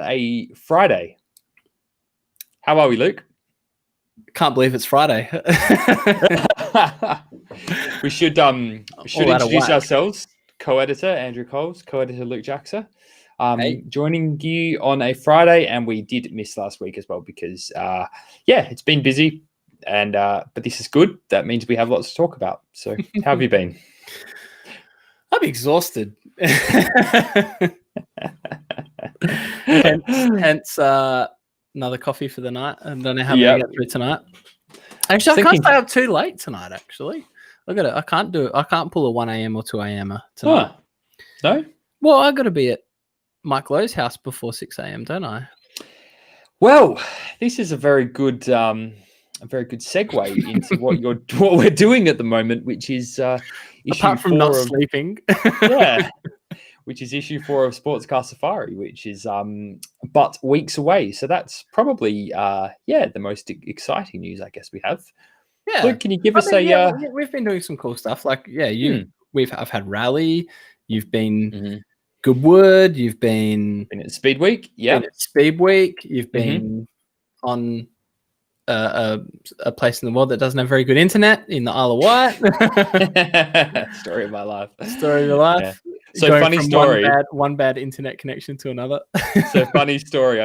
a Friday. How are we, Luke? Can't believe it's Friday. We should introduce ourselves. Co-editor Andrew Coles, co-editor Luke Jackson. Joining you on a Friday, and we did miss last week as well because it's been busy, and but this is good. That means we have lots to talk about. So how have you been? I'm exhausted. hence another coffee for the night. I don't know how many get through tonight. Actually, I can't stay up too late tonight. Actually, I can't pull a 1 a.m. or 2 a.m. tonight. Oh, no. Well, I got to be at Mike Lowe's house before 6 a.m., don't I? Well, this is a very good segue into what we're doing at the moment, which is apart from not sleeping, which is issue 4 of Sportscar Safari, which is but weeks away. So that's probably the most exciting news I guess we have. Yeah, Luke, can you give us we've been doing some cool stuff. Like I've had Rally. You've been Goodwood. You've been at SpeedWeek. Yeah, SpeedWeek. You've been on a place in the world that doesn't have very good internet in the Isle of Wight. Story of my life. Story of your life. Yeah. So funny story. One bad internet connection to another. So funny story.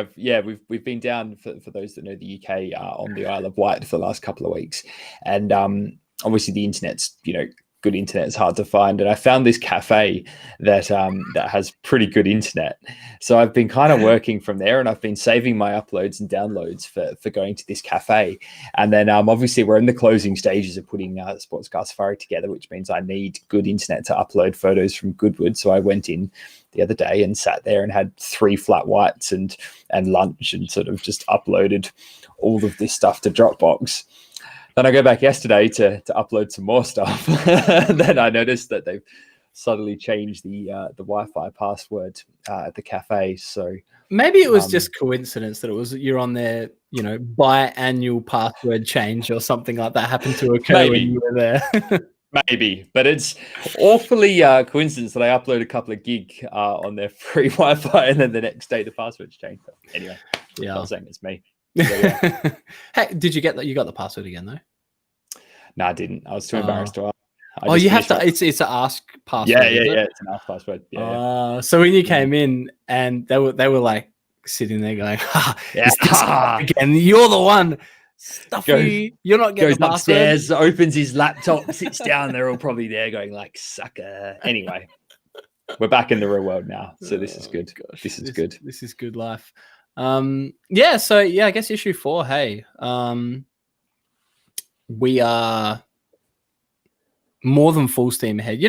We've been down for those that know the UK on the Isle of Wight for the last couple of weeks, and obviously the internet's good internet is hard to find, and I found this cafe that has pretty good internet. So I've been kind of working from there, and I've been saving my uploads and downloads for going to this cafe. And then obviously we're in the closing stages of putting Sportscar Safari together, which means I need good internet to upload photos from Goodwood. So I went in the other day and sat there and had 3 flat whites and lunch, and sort of just uploaded all of this stuff to Dropbox. Then I go back yesterday to upload some more stuff. Then I noticed that they've suddenly changed the Wi-Fi password at the cafe. So maybe it was just coincidence that you're on their biannual password change or something like that happened to occur when you were there. Maybe, but it's awfully coincidence that I upload a couple of gig on their free Wi-Fi, and then the next day the password's changed. Anyway, I'm not saying it's me. So, Hey, did you get that? You got the password again though? No, I didn't. I was too embarrassed to ask. You have to. It's an ask password. Yeah. It's an ask password. Yeah. So when you came in, and they were like sitting there going, again, you're the one. Stuffy, you're not getting the password. Upstairs, opens his laptop, sits down. They're all probably there going like, sucker. Anyway, we're back in the real world now, so this is good. Gosh, this is good. This is good life. I guess issue 4. Hey, we are more than full steam ahead. You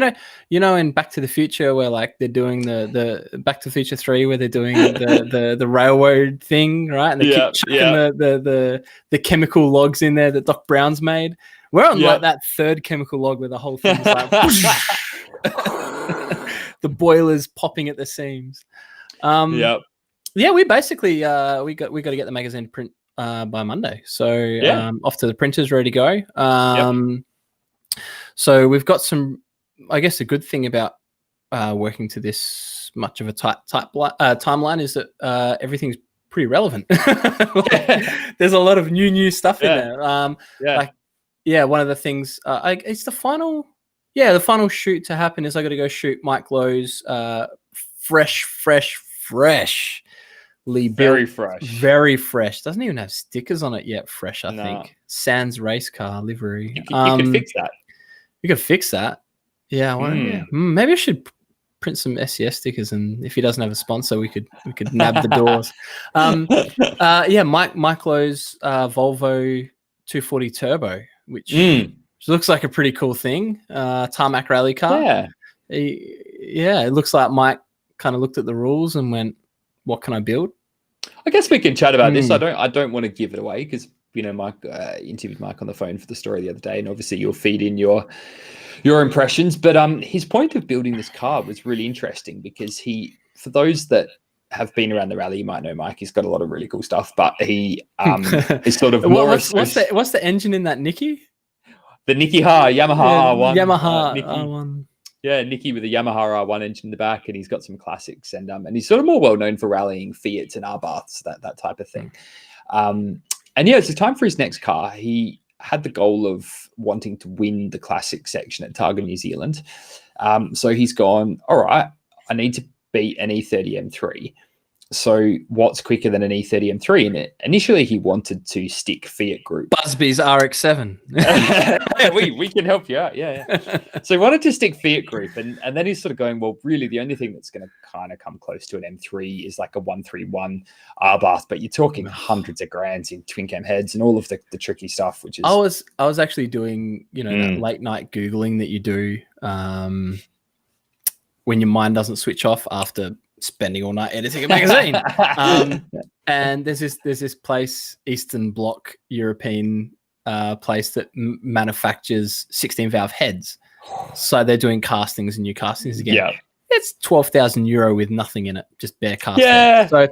know, in Back to the Future, where like they're doing the Back to the Future 3, where they're doing the railroad thing, right? And they keep chucking the chemical logs in there that Doc Brown's made. We're on like that 3rd chemical log where the whole thing's like the boilers popping at the seams. Yeah, we basically we got to get the magazine to print by Monday. So off to the printers, ready to go. So we've got some. I guess a good thing about working to this much of a timeline is that everything's pretty relevant. There's a lot of new stuff in there. One of the things it's the final. Yeah, the final shoot to happen is I got to go shoot Mike Lowe's very fresh. Doesn't even have stickers on it yet. Fresh, I think. Sans race car livery. You could fix that. You could fix that. Yeah. Maybe I should print some SCS stickers, and if he doesn't have a sponsor, we could nab the doors. Mike Lowe's Volvo 240 Turbo, which looks like a pretty cool thing. Tarmac rally car. It looks like Mike kind of looked at the rules and went, what can I build? I guess we can chat about this. I don't want to give it away because Mike interviewed Mike on the phone for the story the other day, and obviously you'll feed in your impressions. But his point of building this car was really interesting because for those that have been around the rally, you might know Mike. He's got a lot of really cool stuff, but he is sort of more. What's the engine in that Nicky? The Nicky Yamaha R1. Yamaha R1. Yeah, Nicky with the Yamaha R1 engine in the back, and he's got some classics, and he's sort of more well known for rallying Fiats and Abarths, that type of thing. And yeah, it's time for his next car. He had the goal of wanting to win the classic section at Targa New Zealand. So he's gone, all right, I need to beat an E30 M3. So what's quicker than an E30 M3 in it? Initially, he wanted to stick Fiat Group. Busby's RX-7. Yeah, we can help you out. Yeah. So he wanted to stick Fiat Group. And then he's sort of going, well, really, the only thing that's going to kind of come close to an M3 is like a 131 Abarth. But you're talking hundreds of grands in twin cam heads and all of the tricky stuff, which is... I was actually doing, that late night Googling that you do when your mind doesn't switch off after spending all night editing a magazine. And there's this place, Eastern Bloc European place that manufactures 16 valve heads. So they're doing castings and new castings again. Yeah. It's €12,000 with nothing in it, just bare casting. Yeah. So,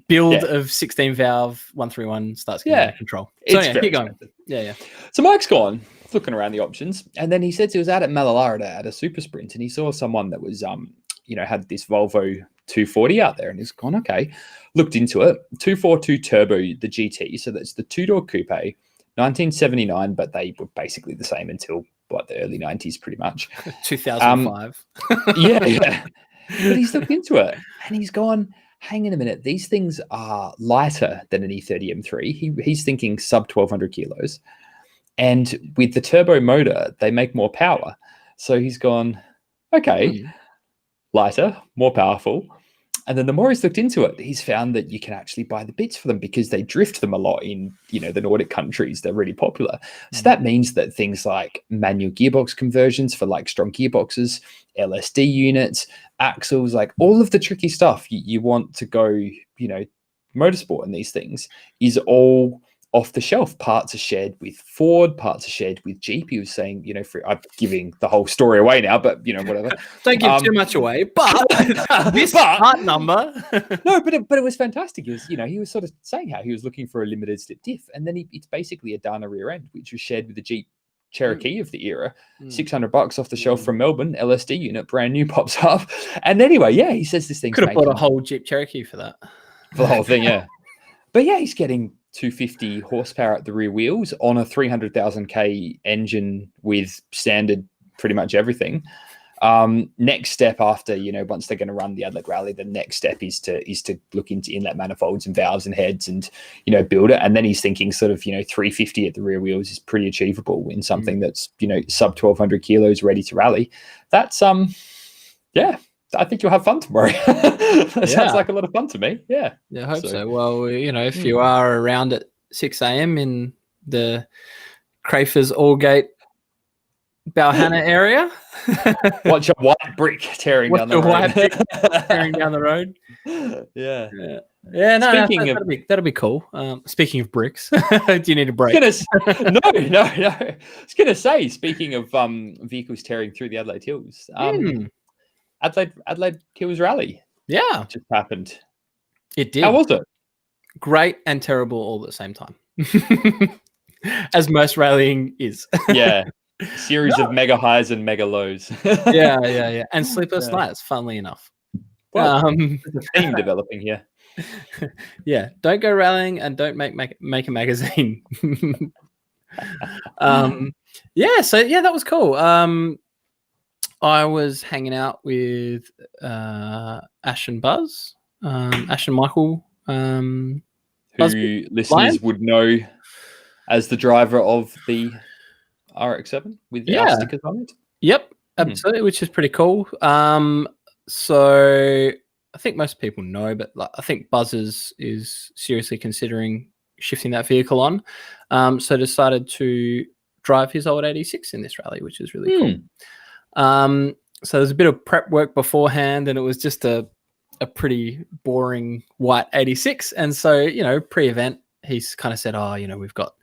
build of 16 valve 131 starts getting out of control. So keep going. Yeah. So Mike's gone looking around the options, and then he said he was out at Mallala at a super sprint, and he saw someone that was had this Volvo 240 out there, and he's gone, okay, looked into it, 242 turbo, the GT. So that's the two-door coupe, 1979, but they were basically the same until the early 90s, pretty much. 2005. Yeah. But he's looked into it, and he's gone, hang on a minute, these things are lighter than an E30 M3. He's thinking sub 1,200 kilos. And with the turbo motor, they make more power. So he's gone, okay, lighter, more powerful. And then the more he's looked into it, he's found that you can actually buy the bits for them because they drift them a lot in, the Nordic countries. They're really popular. So that means that things like manual gearbox conversions for like strong gearboxes, LSD units, axles, like all of the tricky stuff you want to go, motorsport and these things is all off the shelf. Parts are shared with Ford, parts are shared with Jeep. He was saying, I'm giving the whole story away now, but whatever. Don't give too much away. But this part number. No, but it was fantastic. It was, he was sort of saying how he was looking for a limited slip diff, and then it's basically a Dana rear end, which was shared with the Jeep Cherokee of the era. $600 off the shelf from Melbourne, LSD unit, brand new, pops up. And anyway, he says this thing could have bought a whole Jeep Cherokee for that. For the whole thing, yeah. But he's getting 250 horsepower at the rear wheels on a 300,000 K engine with standard pretty much everything. Next step after, once they're going to run the Adelaide Rally, the next step is to look into inlet manifolds and valves and heads and, build it. And then he's thinking sort of, 350 at the rear wheels is pretty achievable in something that's, sub 1,200 kilos ready to rally. That's, I think you'll have fun tomorrow. That sounds like a lot of fun to me. Yeah. Yeah, I hope so. Well, if you are around at 6 a.m. in the Crafers Allgate Balhana area, watch a white brick tearing down the road. Yeah. That'll be cool. Speaking of bricks, do you need a break? No. I was going to say, speaking of vehicles tearing through the Adelaide Hills, Adelaide Hills Rally. Yeah. Just happened. It did. How was it? Great and terrible all at the same time. As most rallying is. Yeah. Series of mega highs and mega lows. Yeah. And sleepless nights, funnily enough. Well, there's a theme developing here. Yeah. Don't go rallying and don't make a magazine. That was cool. I was hanging out with Ash and Buzz, Ash and Michael. Who Buzz listeners Lion? would know as the driver of the RX-7 with the stickers on it. Yep, absolutely, which is pretty cool. So I think most people know, but I think Buzz is seriously considering shifting that vehicle on. So decided to drive his old 86 in this rally, which is really cool. So there's a bit of prep work beforehand, and it was just a pretty boring white 86. And so, pre-event, he's kind of said, we've got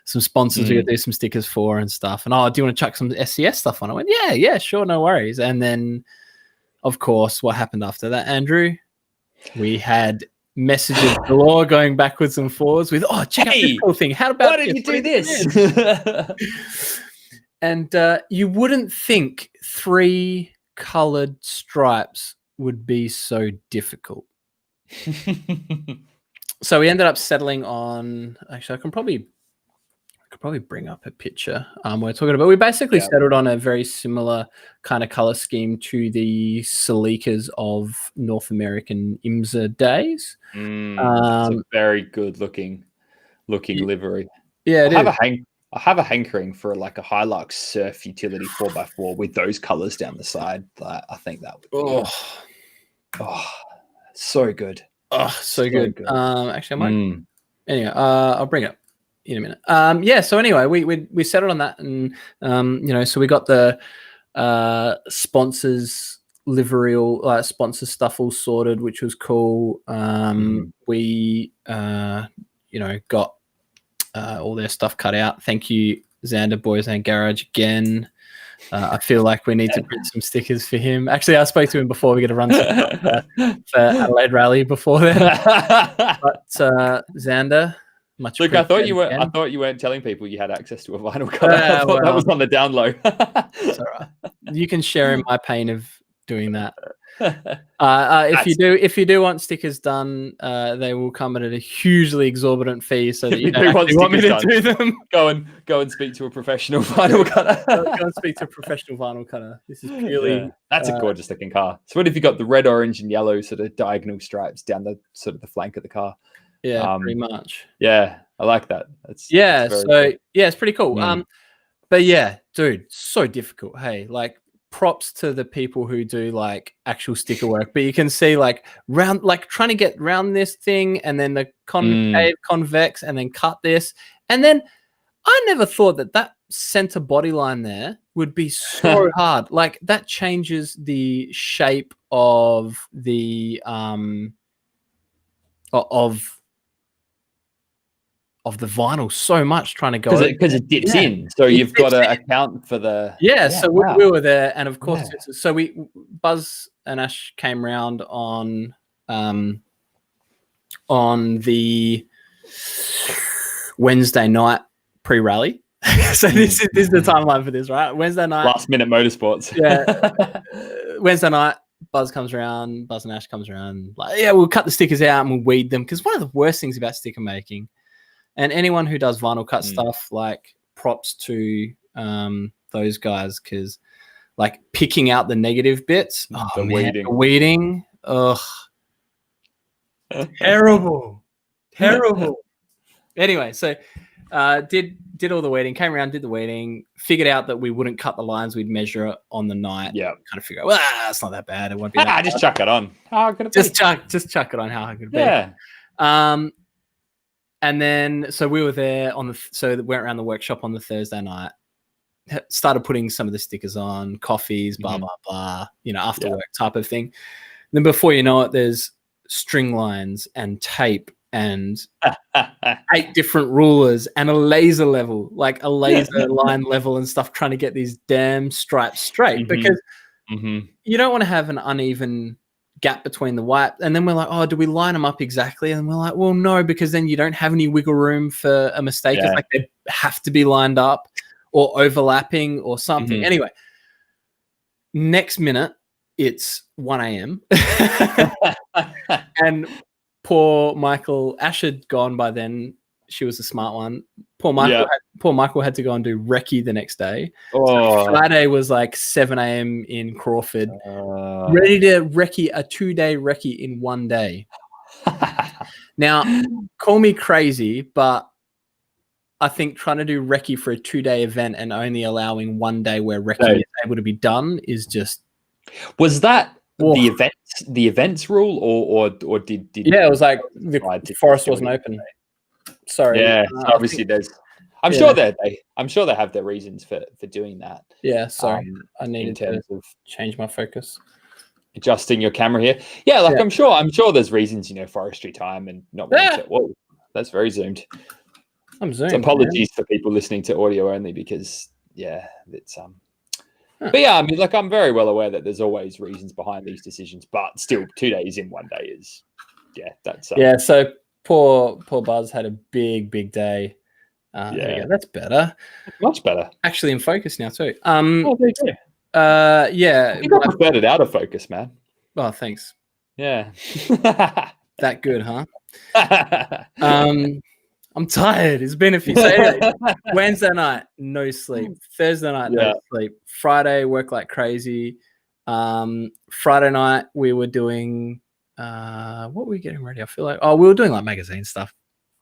some sponsors we got to do some stickers for and stuff. And, do you want to chuck some SCS stuff on? I went, yeah, sure, no worries. And then, of course, what happened after that, Andrew? We had messages galore going backwards and forwards with, check out this cool thing. How about why did you do this? And you wouldn't think 3 coloured stripes would be so difficult. So we ended up settling on. Actually, I could probably bring up a picture. We're talking about. We basically settled on a very similar kind of color scheme to the Celica's of North American IMSA days. It's a very good looking livery. Yeah, I have a hankering for like a Hilux surf utility 4x4 with those colors down the side. I think that would be so good. Oh, so good. Actually, I might. Anyway, I'll bring it up in a minute. So anyway, we settled on that, and so we got the sponsors livery, sponsor stuff all sorted, which was cool. We got all their stuff cut out. Thank you, Xander Boys and Garage again. I feel like we need to print some stickers for him. Actually, I spoke to him before. We're going to run some for Adelaide Rally before then. But Xander, much. Look, I thought you weren't telling people you had access to a vinyl cutter. I thought that was on the down low. It's all right. You can share in my pain of doing that. If you do want stickers done, they will come at a hugely exorbitant fee, so that you don't want me to do them. Go and speak to a professional vinyl cutter. Go and speak to a professional vinyl cutter. This is purely that's a gorgeous looking car. So what if you got the red, orange, and yellow sort of diagonal stripes down the sort of the flank of the car? Yeah, pretty much. Yeah, I like that. It's pretty cool. But yeah, dude, so difficult. Hey, like, props to the people who do like actual sticker work, but you can see like trying to get round this thing, and then the concave, convex, and then cut this. And then I never thought that center body line there would be so hard. Like, that changes the shape of the of the vinyl so much, trying to go because it dips in, so you've got to account for the so we were there, and of course so Buzz and Ash came round on the Wednesday night pre-rally. So this is the timeline for this, right? Wednesday night, last minute motorsports. Wednesday night, Buzz and Ash comes around, like, we'll cut the stickers out and we'll weed them, because one of the worst things about sticker making, and anyone who does vinyl cut stuff, like, props to those guys, because like picking out the negative bits, weeding, terrible. Anyway, so did all the weeding, came around, did the weeding, figured out that we wouldn't cut the lines, we'd measure it on the night. Yeah, kind of figure out, well, it's not that bad. It won't be. That just bad. Chuck it on. How could it just chuck it on. How could it be? Yeah. And then so we were there so went around the workshop on the Thursday night, started putting some of the stickers on, coffees, blah blah blah, after work type of thing. And then before you know it, there's string lines and tape and 8 different rulers and a laser level, like a laser line level and stuff, trying to get these damn stripes straight, because you don't want to have an uneven gap between the white. And then we're like, do we line them up exactly? And we're like, well, no, because then you don't have any wiggle room for a mistake. It's like they have to be lined up or overlapping or something. Anyway, next minute it's 1 a.m. and poor Michael, Ash had gone by then. She was a smart one. Poor Michael had to go and do recce the next day. So Friday was like 7 a.m. in Crawford, ready to recce a 2-day recce in 1 day. Now, call me crazy, but I think trying to do recce for a 2-day event and only allowing 1 day where recce is able to be done is just. Was that the events rule, or did it was like the forest wasn't open. Sorry. Yeah, obviously there's. I'm sure they have their reasons for doing that. Yeah, sorry, I needed to change my focus. Adjusting your camera here. Yeah, I'm sure there's reasons, forestry time and not. Whoa, that's very zoomed. I'm zoomed. So apologies for people listening to audio only, because it's But yeah, I mean, I'm very well aware that there's always reasons behind these decisions, but still 2 days in 1 day is, that's. So poor Buzz had a big day. There we go. That's better. Much better. Actually in focus now too. There you go. Yeah. I think I preferred it out of focus, man. Oh, thanks. Yeah. That good, huh? I'm tired. It's been a few. So anyway, Wednesday night, no sleep. Thursday night, no sleep. Friday, work like crazy. Friday night, we were doing what were we getting ready? I feel like we were doing like magazine stuff.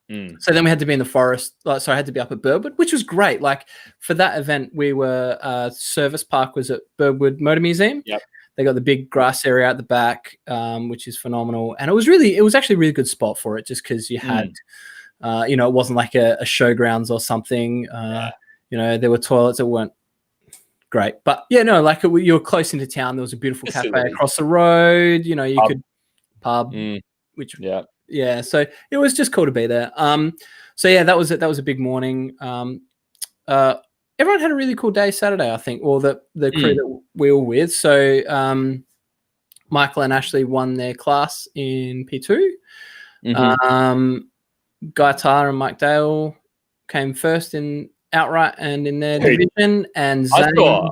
So then we had to be in the forest. So I had to be up at Birdwood, which was great. Like for that event, we were service park was at Birdwood Motor Museum. Yep. They got the big grass area at the back, which is phenomenal. And it was actually a really good spot for it, just because you had, it wasn't like a showgrounds or something. There were toilets that weren't great, but you were close into town. There was a beautiful cafe across the road. You could pub, which so it was just cool to be there. That was it. That was a big morning. Everyone had a really cool day Saturday, I think, or the crew that we were with. So Michael and Ashley won their class in P2. Guy Tyler and Mike Dale came first in outright and in their division. And Zane,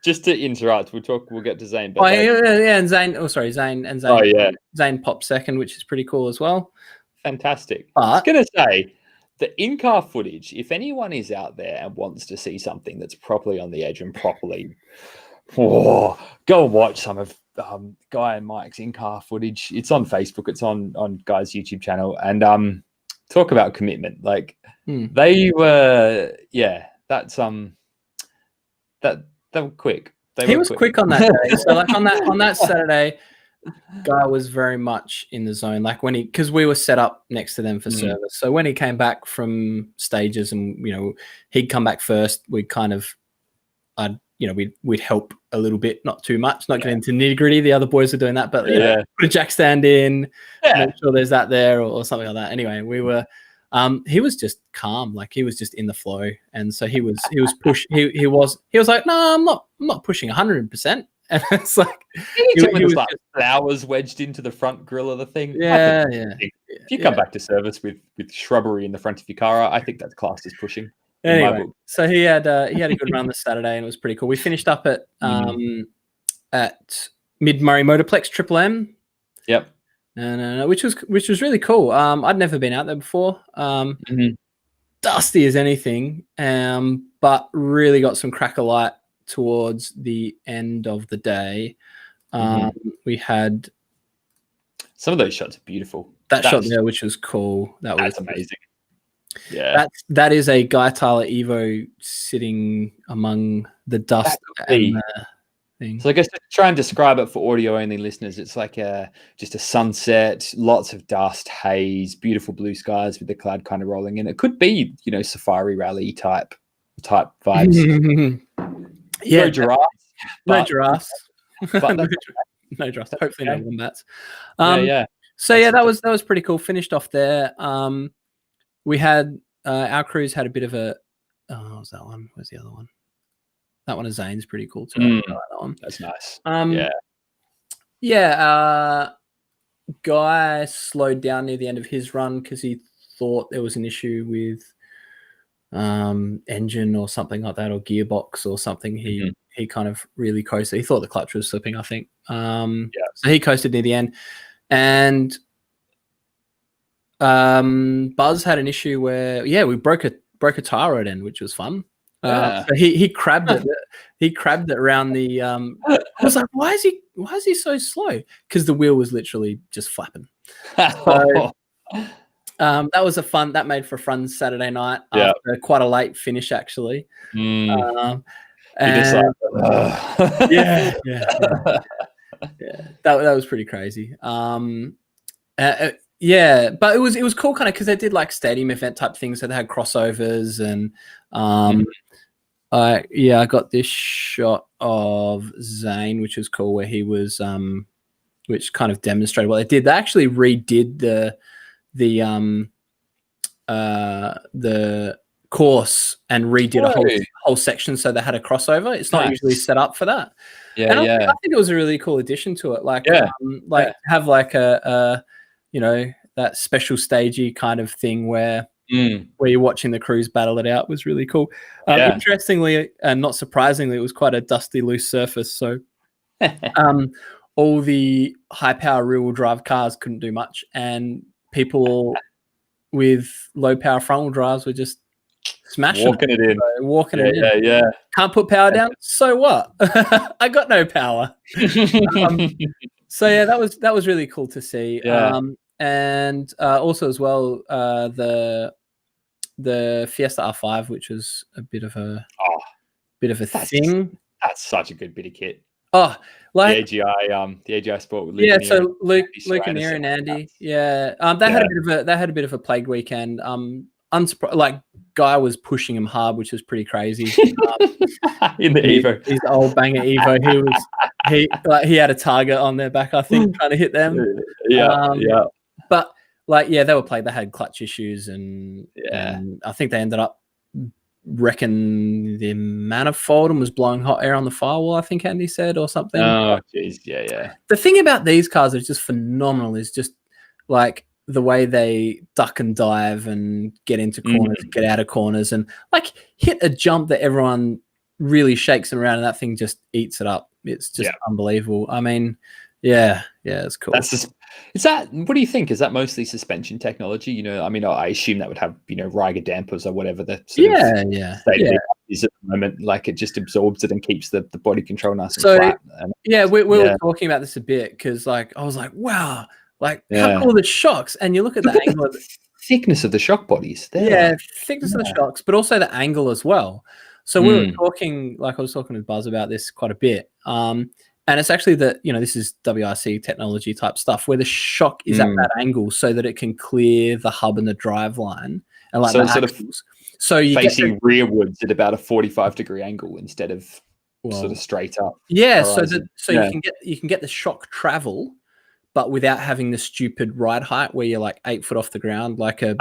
just to interrupt, we'll get to Zane. But and Zane. Oh, sorry, Zane and Zane. Oh yeah, Zane popped second, which is pretty cool as well. Fantastic. But I was gonna say, the in-car footage, if anyone is out there and wants to see something that's properly on the edge and properly, go and watch some of Guy and Mike's in-car footage. It's on Facebook. It's on Guy's YouTube channel. And talk about commitment. Like they were, that's they were quick. He was quick on that day. So like on that Saturday, Guy was very much in the zone. Like because we were set up next to them for service. So when he came back from stages and, he'd come back first, we'd kind of, we'd help a little bit, not too much, not get into nitty gritty. The other boys are doing that, but put a jack stand in, make sure there's that there or something like that. Anyway, we were, he was just calm. Like he was just in the flow. And so he was he was like, no, I'm not pushing 100%. And it's like he was like flowers wedged into the front grille of the thing. If you come back to service with shrubbery in the front of your car, I think that's classed as pushing. Anyway, so he had a good run this Saturday and it was pretty cool. We finished up at Mid Murray Motorplex Triple M. Yep. And which was really cool. I'd never been out there before. Dusty as anything, but really got some cracker light towards the end of the day. We had some of those shots are beautiful. That shot there, which was cool. That's amazing. Yeah, that is a Guy Tyler Evo sitting among the dust and the thing. So I guess to try and describe it for audio only listeners, it's like just a sunset, lots of dust, haze, beautiful blue skies with the cloud kind of rolling in. It could be safari rally type vibes. No giraffes. No giraffes. No giraffes. Hopefully no wombats. So that was pretty cool. Finished off there. We had our crews had a bit of a. Oh, what was that one? Where's the other one? That one of Zane's pretty cool too. I like that one. That's nice. Guy slowed down near the end of his run because he thought there was an issue with engine or something like that, or gearbox or something. He kind of really coasted. He thought the clutch was slipping, I think. So he coasted near the end, and Buzz had an issue where we broke a tire at end, which was fun. So he crabbed it. He crabbed it around the. I was like, why is he so slow? Because the wheel was literally just flapping. So, that was that made for a fun Saturday night after quite a late finish actually. That was pretty crazy. But it was cool kind of because they did like stadium event type things, so they had crossovers and I got this shot of Zane, which was cool, where he was which kind of demonstrated what they did. They actually redid the course and redid a whole section, so they had a crossover. It's not usually set up for that. I think it was a really cool addition to it. Have like a that special stagey kind of thing where where you're watching the crews battle it out was really cool. Interestingly, and not surprisingly, it was quite a dusty, loose surface. So all the high-power rear-wheel drive cars couldn't do much, and people with low-power front-wheel drives were just smashing walking it in. Walking it in. Yeah. Can't put power down? So what? I got no power. So yeah, that was really cool to see. Yeah. And also as well, the Fiesta R5, which was a bit of a thing. That's such a good bit of kit. Oh, like the AGI Sport with Luke. Yeah, so Luke and Andy. Yeah, they had a bit of a plagued weekend. Like Guy was pushing him hard, which was pretty crazy. In the Evo, his old banger Evo, he had a target on their back, I think, trying to hit them. But they were plagued. They had clutch issues, and I think they ended up wrecking the manifold and was blowing hot air on the firewall, I think Andy said, or something. Oh, jeez, yeah. The thing about these cars is just phenomenal. Is just like the way they duck and dive and get into corners, get out of corners, and like hit a jump that everyone really shakes them around, and that thing just eats it up. It's just unbelievable. I mean, it's cool. What do you think? Is that mostly suspension technology? I mean, I assume that would have, Riga dampers or whatever the state is at the moment. Like it just absorbs it and keeps the body control nice and flat. We were talking about this a bit because I was like, wow, how cool the shocks. And you look at the angle of the thickness of the shock bodies. Thickness of the shocks, but also the angle as well. So we were talking, I was talking with Buzz about this quite a bit. And it's actually this is WRC technology type stuff where the shock is at that angle so that it can clear the hub and the drive line and the axles. So you facing rearwards at about a 45-degree angle instead of sort of straight up. Yeah, horizon. You can get the shock travel, but without having the stupid ride height where you're like 8 foot off the ground, like a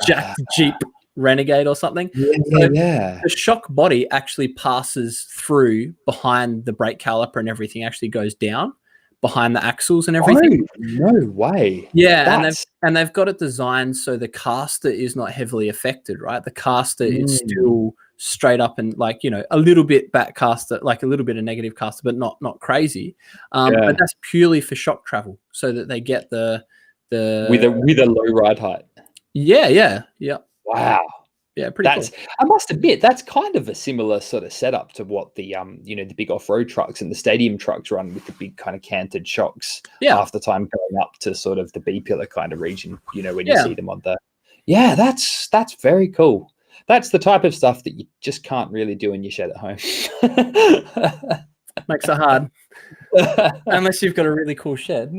jacked Jeep Renegade or something. The shock body actually passes through behind the brake caliper, and everything actually goes down behind the axles and everything. No way. Yeah, and they've got it designed so the caster is not heavily affected, right? The caster is still straight up and a little bit back caster, like a little bit of negative caster, but not crazy. But that's purely for shock travel, so that they get the with a low ride height. Yeah. Wow. Yeah, pretty cool. I must admit, that's kind of a similar sort of setup to what the the big off-road trucks and the stadium trucks run, with the big kind of canted shocks. Half the time going up to sort of the B pillar kind of region, when you see them on the. Yeah, that's very cool. That's the type of stuff that you just can't really do in your shed at home. Makes it hard. Unless you've got a really cool shed.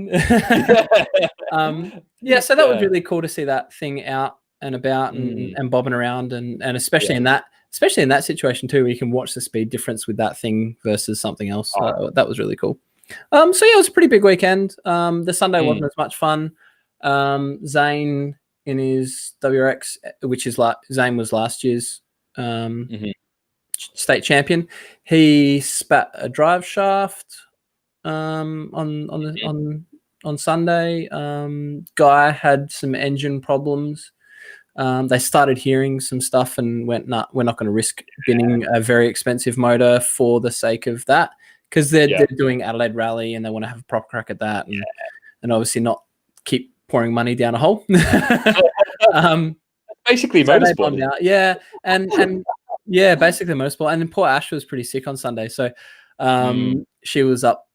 So that was really cool to see that thing out and about and bobbing around, and especially in that situation too, where you can watch the speed difference with that thing versus something else. That was really cool. It was a pretty big weekend. The Sunday wasn't as much fun. Zane in his WRX, which is Zane was last year's state champion. He spat a drive shaft on Sunday. Guy had some engine problems. They started hearing some stuff and went, nah, we're not going to risk binning a very expensive motor for the sake of that, because they're doing Adelaide Rally and they want to have a proper crack at that, and obviously not keep pouring money down a hole. Basically motorsport. Basically motorsport. And then poor Ash was pretty sick on Sunday, so she was up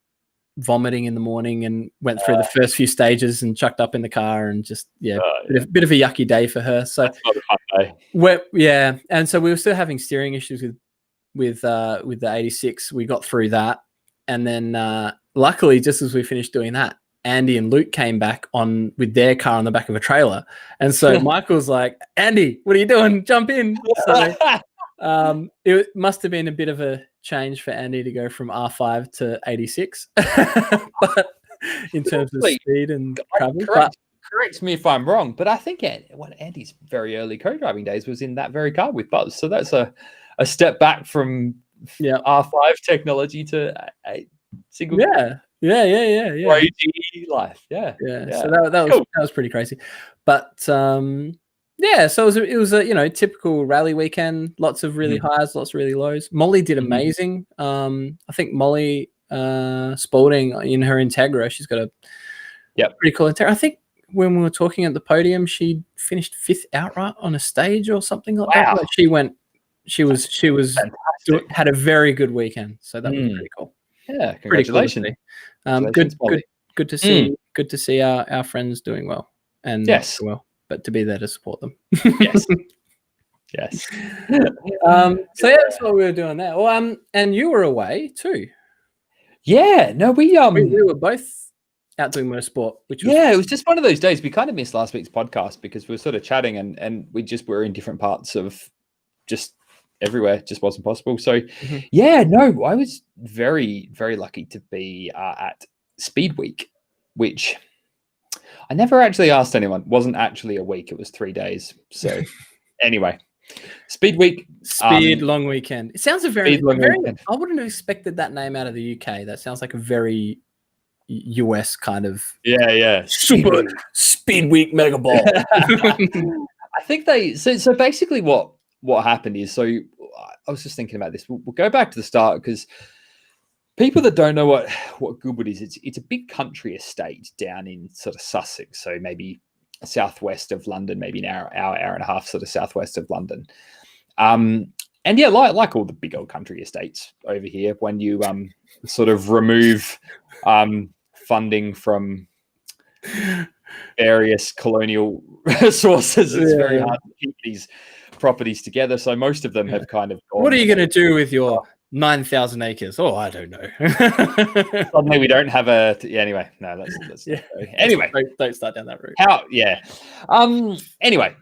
vomiting in the morning and went through the first few stages and chucked up in the car, and just bit of a yucky day for her. So that's not a fun day. And so we were still having steering issues with the 86. We got through that, and then luckily, just as we finished doing that, Andy and Luke came back on with their car on the back of a trailer, and so Michael's like, "Andy, what are you doing? Jump in!" So it must have been a bit of a change for Andy to go from R5 to 86, but in terms of speed and travel. Correct me if I'm wrong, but I think Andy's very early co-driving days was in that very car with Buzz, so that's a step back from R5 technology to a single. Crazy life. Yeah. So that was pretty crazy, but Yeah, so it was a typical rally weekend. Lots of really highs, lots of really lows. Molly did amazing. I think Molly Spalding in her Integra, she's got a pretty cool Integra. I think when we were talking at the podium, she finished 5th outright on a stage or something like that. Like she had a very good weekend. So that was pretty cool. Yeah, congratulations. Good to see. Good to see our friends doing well and well, but to be there to support them. Yes. So that's what we were doing there. Well, and you were away too. Yeah. No, we were both out doing motorsport, which was it was just one of those days. We kind of missed last week's podcast because we were sort of chatting and we just were in different parts of just everywhere. It just wasn't possible. So I was very, very lucky to be at SpeedWeek, which I never actually asked anyone. It wasn't actually a week. It was 3 days. So anyway, SpeedWeek. Long weekend. It sounds very I wouldn't have expected that name out of the UK. That sounds like a very US kind of super SpeedWeek mega ball. I think so basically what happened is, so I was just thinking about this. We'll go back to the start because people that don't know what Goodwood is, it's a big country estate down in sort of Sussex, so maybe southwest of London, maybe an hour and a half sort of southwest of London. And like all the big old country estates over here, when you sort of remove funding from various colonial sources, it's very hard to keep these properties together. So most of them have kind of gone. What are you going to do with your 9,000 acres? Oh, I don't know. Suddenly we don't have anyway. No, that's anyway. Don't start down that route. Anyway,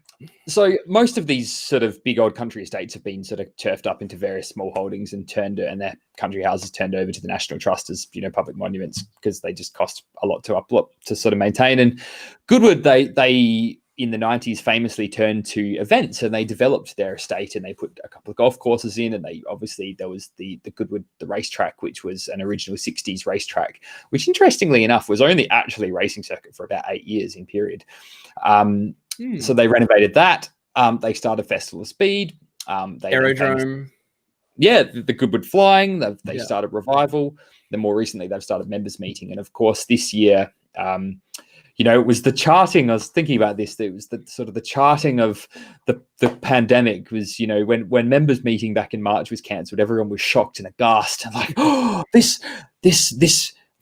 so most of these sort of big old country estates have been sort of turfed up into various small holdings and their country houses turned over to the National Trust as public monuments because they just cost a lot to sort of maintain. And Goodwood, they in the 90s famously turned to events, and they developed their estate and they put a couple of golf courses in, and there was the Goodwood, the racetrack, which was an original 60s racetrack, which interestingly enough was only actually racing circuit for about 8 years in period. So they renovated that. They started Festival of Speed. Aerodrome. The Goodwood Flying. They started Revival. Then more recently, they've started Members Meeting. And of course, this year, it was the charting. I was thinking about this. It was the sort of the charting of the pandemic was, when Members Meeting back in March was cancelled, everyone was shocked and aghast and like, oh, this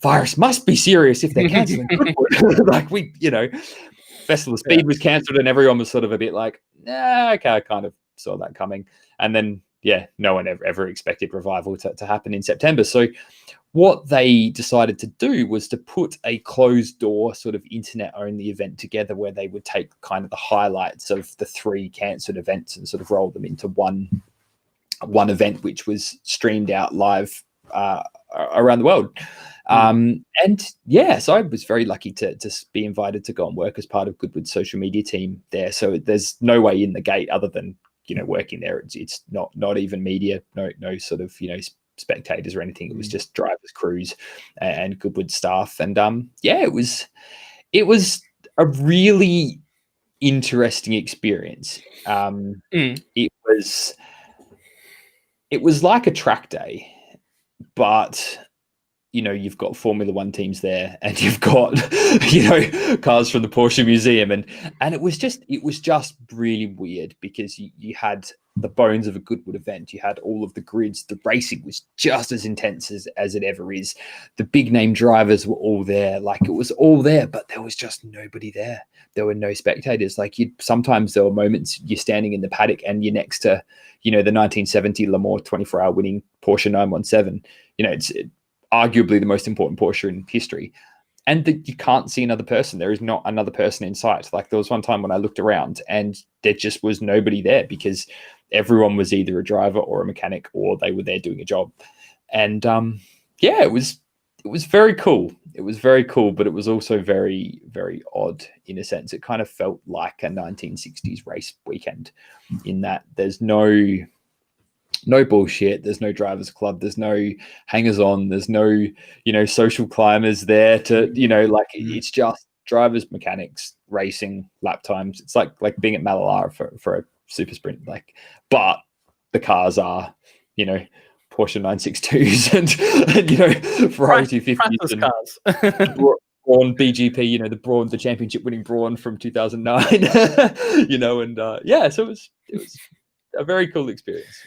virus must be serious if they're cancelling Goodwood. Like Festival of Speed was cancelled and everyone was sort of a bit like, okay, I kind of saw that coming. And then, no one ever expected Revival to happen in September. So what they decided to do was to put a closed door sort of internet only event together where they would take kind of the highlights of the 3 cancelled events and sort of roll them into one event, which was streamed out live around the world. So I was very lucky to be invited to go and work as part of Goodwood's social media team there. So there's no way in the gate other than, working there. It's not even media, no sort of, spectators or anything. It was just drivers, crews, and Goodwood staff. And it was a really interesting experience. It was like a track day, but you've got Formula One teams there, and you've got cars from the Porsche Museum, and it was just really weird because you had the bones of a Goodwood event. You had all of the grids. The racing was just as intense as it ever is. The big name drivers were all there. Like, it was all there, but there was just nobody there. There were no spectators. Like, sometimes there were moments you're standing in the paddock and you're next to, the 1970 Le Mans 24-hour winning Porsche 917. It's arguably the most important Porsche in history. And you can't see another person. There is not another person in sight. Like, there was one time when I looked around and there just was nobody there because everyone was either a driver or a mechanic, or they were there doing a job. And it was very cool. It was very cool, but it was also very, very odd in a sense. It kind of felt like a 1960s race weekend in that there's no bullshit. There's no drivers club. There's no hangers on. There's no, social climbers there to, it's just drivers, mechanics, racing lap times. It's like being at Malalara for a super sprint. But the cars are, Porsche 962s and Ferrari 250s and cars. Brawn BGP, the championship winning Brawn from 2009, and so it was a very cool experience.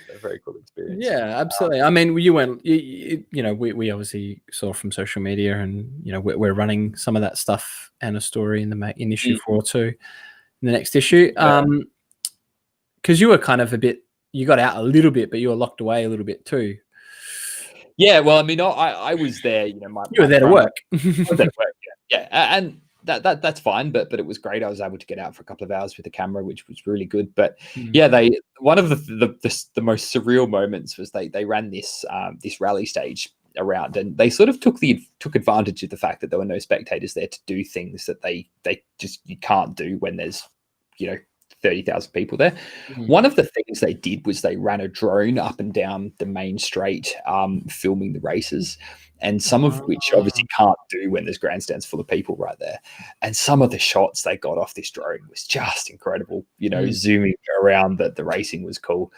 Yeah, absolutely. I mean, you went, we obviously saw from social media, and we're running some of that stuff and a story in issue 4 too, in the next issue. Because you were kind of you got out a little bit, but you were locked away a little bit too. Yeah, well, I mean, I was there. You were there to work. I was there to work. Yeah, and that's fine. But it was great. I was able to get out for a couple of hours with the camera, which was really good. But one of the most surreal moments was they ran this rally stage around, and they sort of took advantage of the fact that there were no spectators there to do things that you can't do when there's 30,000 people there. One of the things they did was they ran a drone up and down the main straight, filming the races, and some of which obviously can't do when there's grandstands full of people right there. And some of the shots they got off this drone was just incredible, zooming around the racing was cool.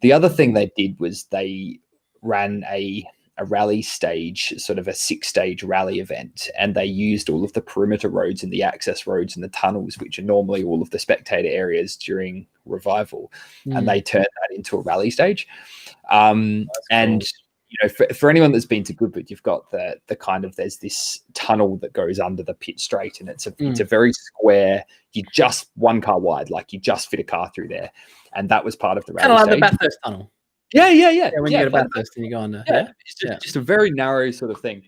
The other thing they did was they ran a rally stage, sort of a 6-stage rally event, and they used all of the perimeter roads and the access roads and the tunnels, which are normally all of the spectator areas during revival, and they turned that into a rally stage. And for anyone that's been to Goodwood, you've got the kind of, there's this tunnel that goes under the pit straight, and it's a very square, you just one car wide, like you just fit a car through there, and that was part of the rally stage. The Bathurst tunnel. Yeah. When you get a Bathurst and you go under. It's just a very narrow sort of thing.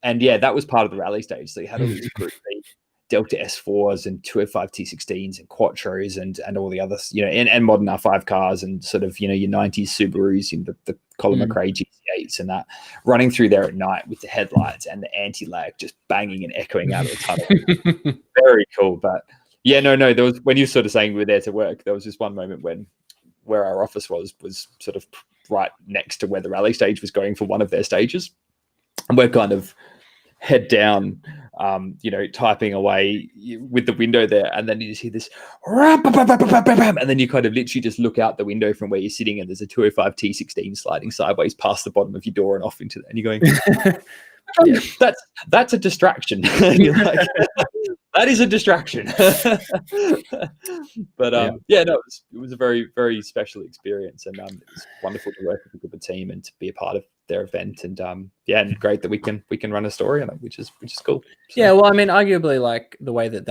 And that was part of the rally stage. So you had all these Group B Delta S4s and 205 T16s and Quattros and all the others, and modern R5 cars and sort of, your 90s Subarus, the Colin McRae GT8s and that, running through there at night with the headlights and the anti-lag just banging and echoing out of the tunnel. Very cool. But there was, when you were sort of saying we were there to work, there was this one moment where our office was sort of right next to where the rally stage was going for one of their stages. And we're kind of head down, typing away with the window there. And then you just hear this, and then you kind of literally just look out the window from where you're sitting, and there's a 205 T16 sliding sideways past the bottom of your door and off into that. And you're going, that's a distraction. You're like, that is a distraction. But it was a very, very special experience, and it was wonderful to work with a Goodwood team and to be a part of their event, and and great that we can run a story on it, which is cool. So. Yeah, well, I mean, arguably, like the way that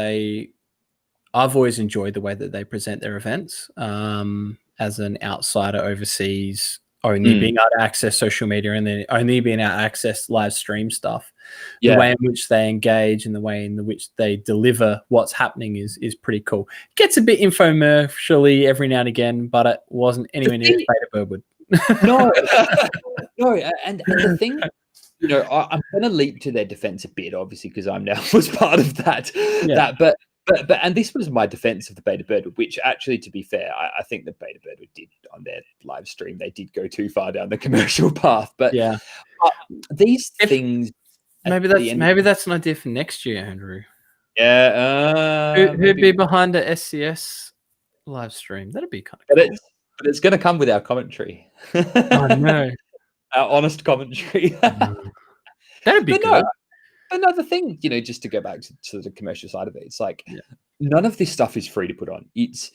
I've always enjoyed the way that they present their events. As an outsider overseas, only being able to access social media and then only being able to access live stream stuff. The way in which they engage and the way in which they deliver what's happening is pretty cool. Gets a bit infomercially every now and again, but it wasn't anywhere near as bad as Goodwood. No, and the thing, I'm going to leap to their defense a bit, obviously, because I'm now was part of that. But and this was my defense of the Beta Birdwood, which actually, to be fair, I think the Beta Birdwood did on their live stream. They did go too far down the commercial path. But these things. Maybe that's an idea for next year, Andrew. Yeah. Who'd be behind the SCS live stream? That'd be kind of cool. But it's going to come with our commentary. Oh, no. Our honest commentary. That'd be good. Another thing, just to go back to the commercial side of it, it's like none of this stuff is free to put on. It's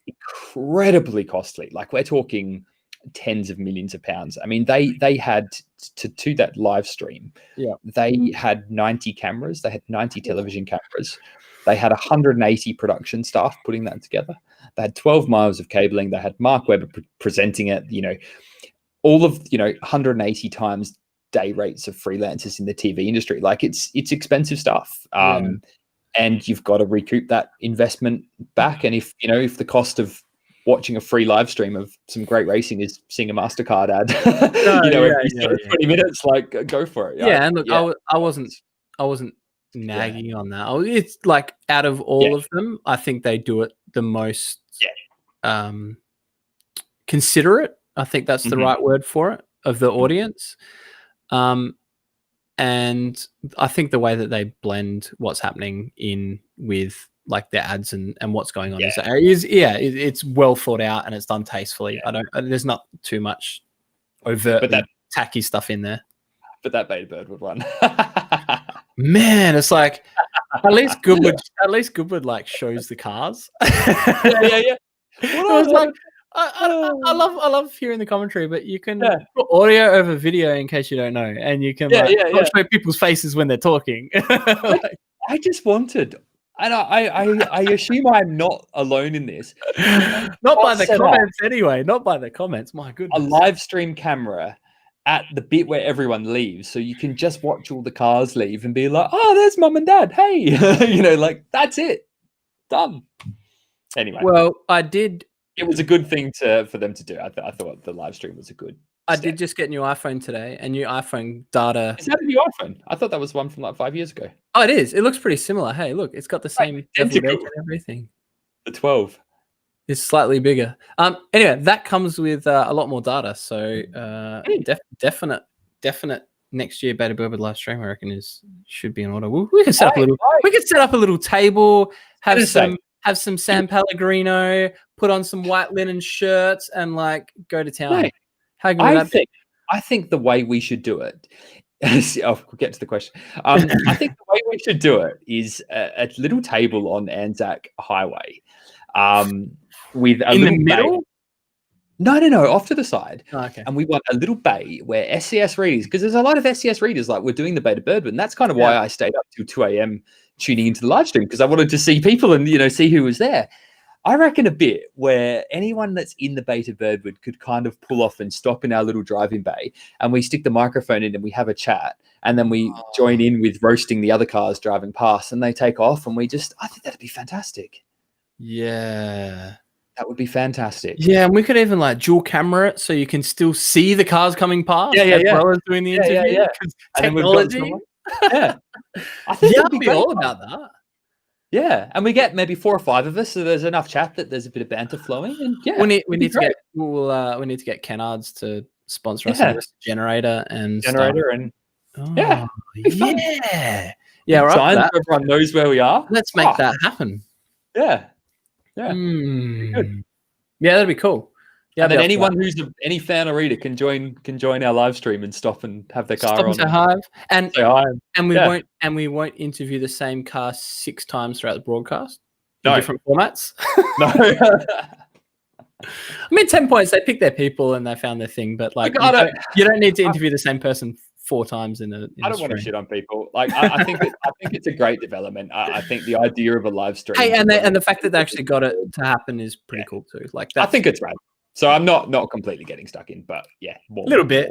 incredibly costly. Like we're talking tens of millions of pounds. I mean, they had to that live stream. Yeah, they had 90 cameras. They had 90 television cameras. They had 180 production staff putting that together. They had 12 miles of cabling. They had Mark Webber presenting it. All of 180 times day rates of freelancers in the TV industry. Like it's expensive stuff. And you've got to recoup that investment back. And if the cost of watching a free live stream of some great racing is seeing a MasterCard ad, every 20 minutes, like go for it. Yeah. And look, I wasn't nagging on that. It's like out of all of them, I think they do it the most considerate. I think that's the right word for it, of the audience. And I think the way that they blend what's happening in with like the ads and what's going on. It's well thought out and it's done tastefully. There's not too much overtly tacky stuff in there. But that beta Birdwood one, man, it's like at least Goodwood like shows the cars. yeah. Well, it's like I love hearing the commentary, but you can put audio over video in case you don't know, and you can not show people's faces when they're talking. I just wanted, and I assume I'm not alone in this. Not by the comments anyway. Not by the comments. My goodness. A live stream camera at the bit where everyone leaves, so you can just watch all the cars leave and be like, "Oh, there's mum and dad. Hey," like that's it, done. Anyway, well, I did. It was a good thing for them to do. I thought the live stream was a good. I did just get a new iPhone today, and new iPhone data. Is that a new iPhone? I thought that was one from like 5 years ago. Oh, it is. It looks pretty similar. Hey, look, it's got the same and everything. The 12. It's slightly bigger. Anyway, that comes with a lot more data. So definite next year beta Birdwood live stream, I reckon should be in order. We can set up a little table, have some San Pellegrino, put on some white linen shirts, and like go to town. Right. How good would that be? I think the way we should do it. I'll get to the question. I think the way we should do it is a little table on Anzac Highway. With a little middle? No, off to the side. Oh, okay. And we want a little bay where SCS readers, because there's a lot of SCS readers like we're doing the beta Birdwood, and that's kind of why I stayed up till 2 a.m. tuning into the live stream, because I wanted to see people and see who was there. I reckon a bit where anyone that's in the beta Birdwood could kind of pull off and stop in our little driving bay, and we stick the microphone in and we have a chat, and then we join in with roasting the other cars driving past, and they take off, and I think that'd be fantastic. Yeah. That would be fantastic. Yeah, and we could even like dual camera it so you can still see the cars coming past as well as doing the interview. Yeah. Technology. I think I'd be all about that. Yeah, and we get maybe 4 or 5 of us, so there's enough chat that there's a bit of banter flowing. And we need to get Kennards to sponsor us with generator and yeah. Right. Everyone knows where we are. Let's make that happen. Yeah. Good. Yeah, that'd be cool. Yeah, and then anyone who's any fan or reader can join our live stream and stop and have their car on. Say hi. And say hi. And we won't interview the same car 6 times throughout the broadcast. No. In different formats. No. I mean, 10 points. They picked their people and they found their thing, but like you don't need to interview the same person 4 times in a. I don't want to shit on people. Like I think it's a great development. I think the idea of a live stream. Hey, and the fact that they actually got it to happen is pretty cool too. Like I think it's right. So I'm not completely getting stuck in, but yeah, a little bit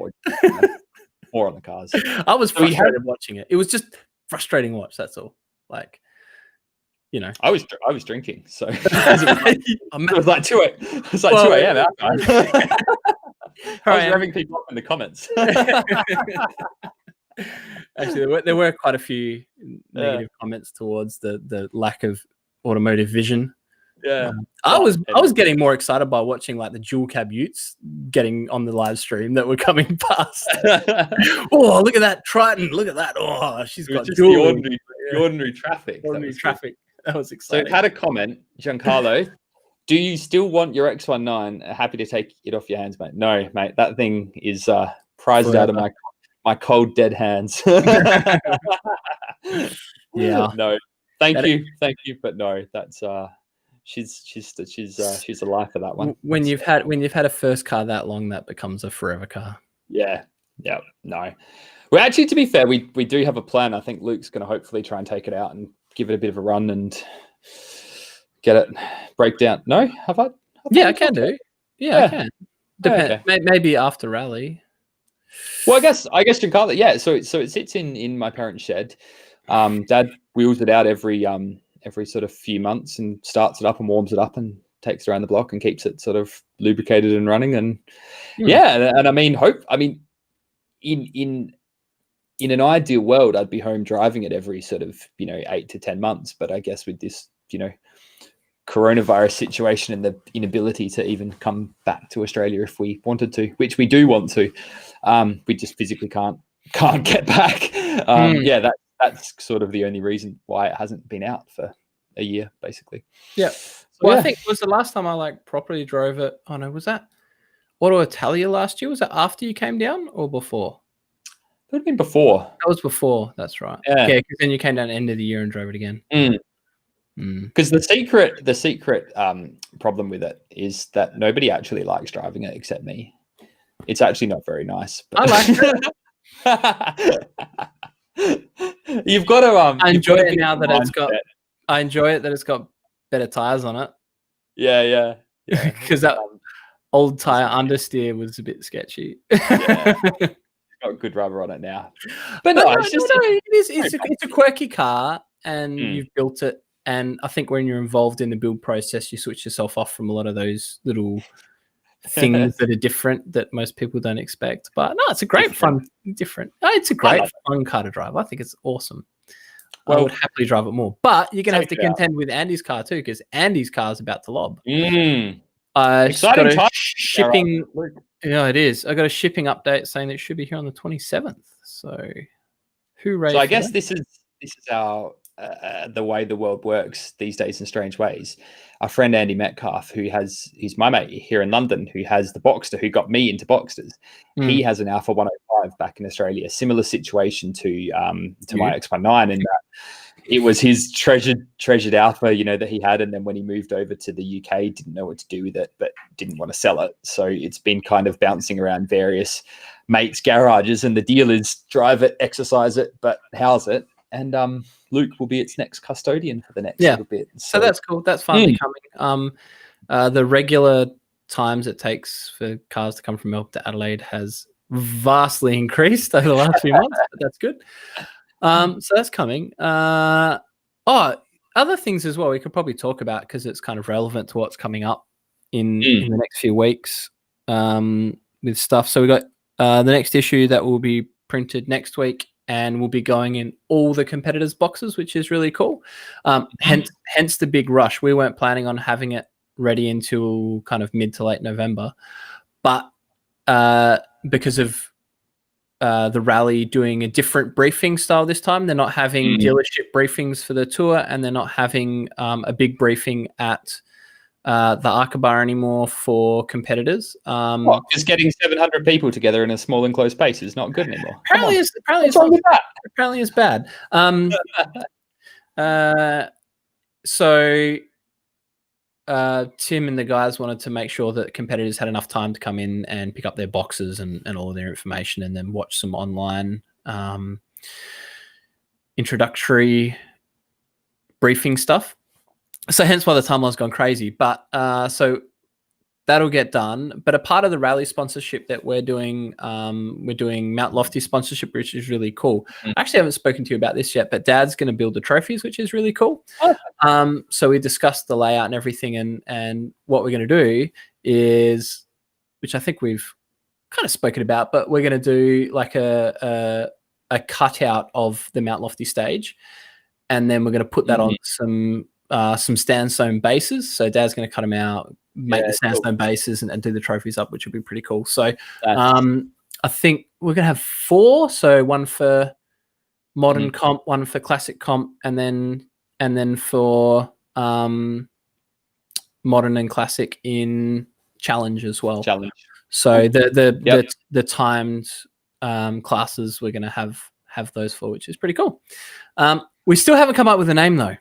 more on the cars. I was frustrated watching it. It was just frustrating watch. That's all. Like, I was drinking, so it was like 2 a.m. outside. I was revving people up in the comments. Actually, there were quite a few negative comments towards the lack of automotive vision. Yeah, I was getting more excited by watching like the dual cab utes getting on the live stream that were coming past. Oh, look at that Triton! Look at that! Oh, she's got just the ordinary traffic. That was exciting. So, I've had a comment, Giancarlo. Do you still want your X19? Happy to take it off your hands, mate. No, mate, that thing is prized out of my cold dead hands. Yeah. No, thank you, but no, that's she's a life for that one. When you've had a first car that long, that becomes a forever car. Yeah. No. Well, actually, to be fair, we do have a plan. I think Luke's going to hopefully try and take it out and give it a bit of a run and get it break down. No, I can do. Yeah, I can. Depends. Okay. Maybe after rally. Well, I guess Giancarlo. Yeah. So it sits in my parents' shed. Dad wheels it out every sort of few months and starts it up and warms it up and takes it around the block and keeps it sort of lubricated and running. And and I mean, in an ideal world, I'd be home driving it every sort of 8 to 10 months. But I guess with this coronavirus situation and the inability to even come back to Australia if we wanted to, which we do want to, we just physically can't get back. That's sort of the only reason why it hasn't been out for a year, basically. Yeah. Well, I think it was the last time I like properly drove it. Oh no, was that Auto Italia last year? Was that after you came down or before? It would have been before. That was before. That's right. Yeah, because then you came down at the end of the year and drove it again. Because the secret problem with it is that nobody actually likes driving it except me. It's actually not very nice. But... I like it. You've got to. I enjoy it now that it's got. I enjoy it that it's got better tires on it. Yeah. Because that old tire understeer was a bit sketchy. It's got good rubber on it now. But it's a quirky car, and you've built it. And I think when you're involved in the build process, you switch yourself off from a lot of those little things that are different that most people don't expect. But no, it's a great fun car to drive. I think it's awesome. Well, I would happily drive it more. But you're going to have to contend with Andy's car too, because Andy's car is about to lob. Exciting time. Shipping. Yeah, it is. I got a shipping update saying that it should be here on the 27th. So, hooray! So I guess this is our the way the world works these days in strange ways. Our friend Andy Metcalf, he's my mate here in London, who has the Boxster, who got me into Boxsters. He has an Alpha 105 back in Australia. Similar situation to my X19 in that it was his treasured Alpha, that he had, and then when he moved over to the UK, didn't know what to do with it, but didn't want to sell it. So it's been kind of bouncing around various mates' garages, and the dealers drive it, exercise it, but house it. And Luke will be its next custodian for the next little bit. So that's cool. That's finally coming. The regular times it takes for cars to come from Melbourne to Adelaide has vastly increased over the last few months. But that's good. So that's coming. Other things as well we could probably talk about because it's kind of relevant to what's coming up in the next few weeks with stuff. So we got the next issue that will be printed next week, and we'll be going in all the competitors' boxes, which is really cool. Hence the big rush. We weren't planning on having it ready until kind of mid to late November, but because of the rally doing a different briefing style this time, they're not having dealership briefings for the tour, and they're not having a big briefing at the Aqaba anymore for competitors. Just getting 700 people together in a small enclosed space is not good anymore. Apparently it's bad. So Tim and the guys wanted to make sure that competitors had enough time to come in and pick up their boxes and all of their information, and then watch some online introductory briefing stuff. So hence why the timeline's gone crazy. But so that'll get done. But a part of the rally sponsorship that we're doing Mount Lofty sponsorship, which is really cool. I actually haven't spoken to you about this yet, but Dad's going to build the trophies, which is really cool. So we discussed the layout and everything, and what we're going to do is, which I think we've kind of spoken about, but we're going to do like a cutout of the Mount Lofty stage, and then we're going to put that on some sandstone bases. So Dad's going to cut them out, make the sandstone bases, and do the trophies up, which would be pretty cool. So I think we're going to have 4. So one for modern comp, one for classic comp, and then for modern and classic in challenge as well. So the timed classes we're going to have those for, which is pretty cool. We still haven't come up with a name though.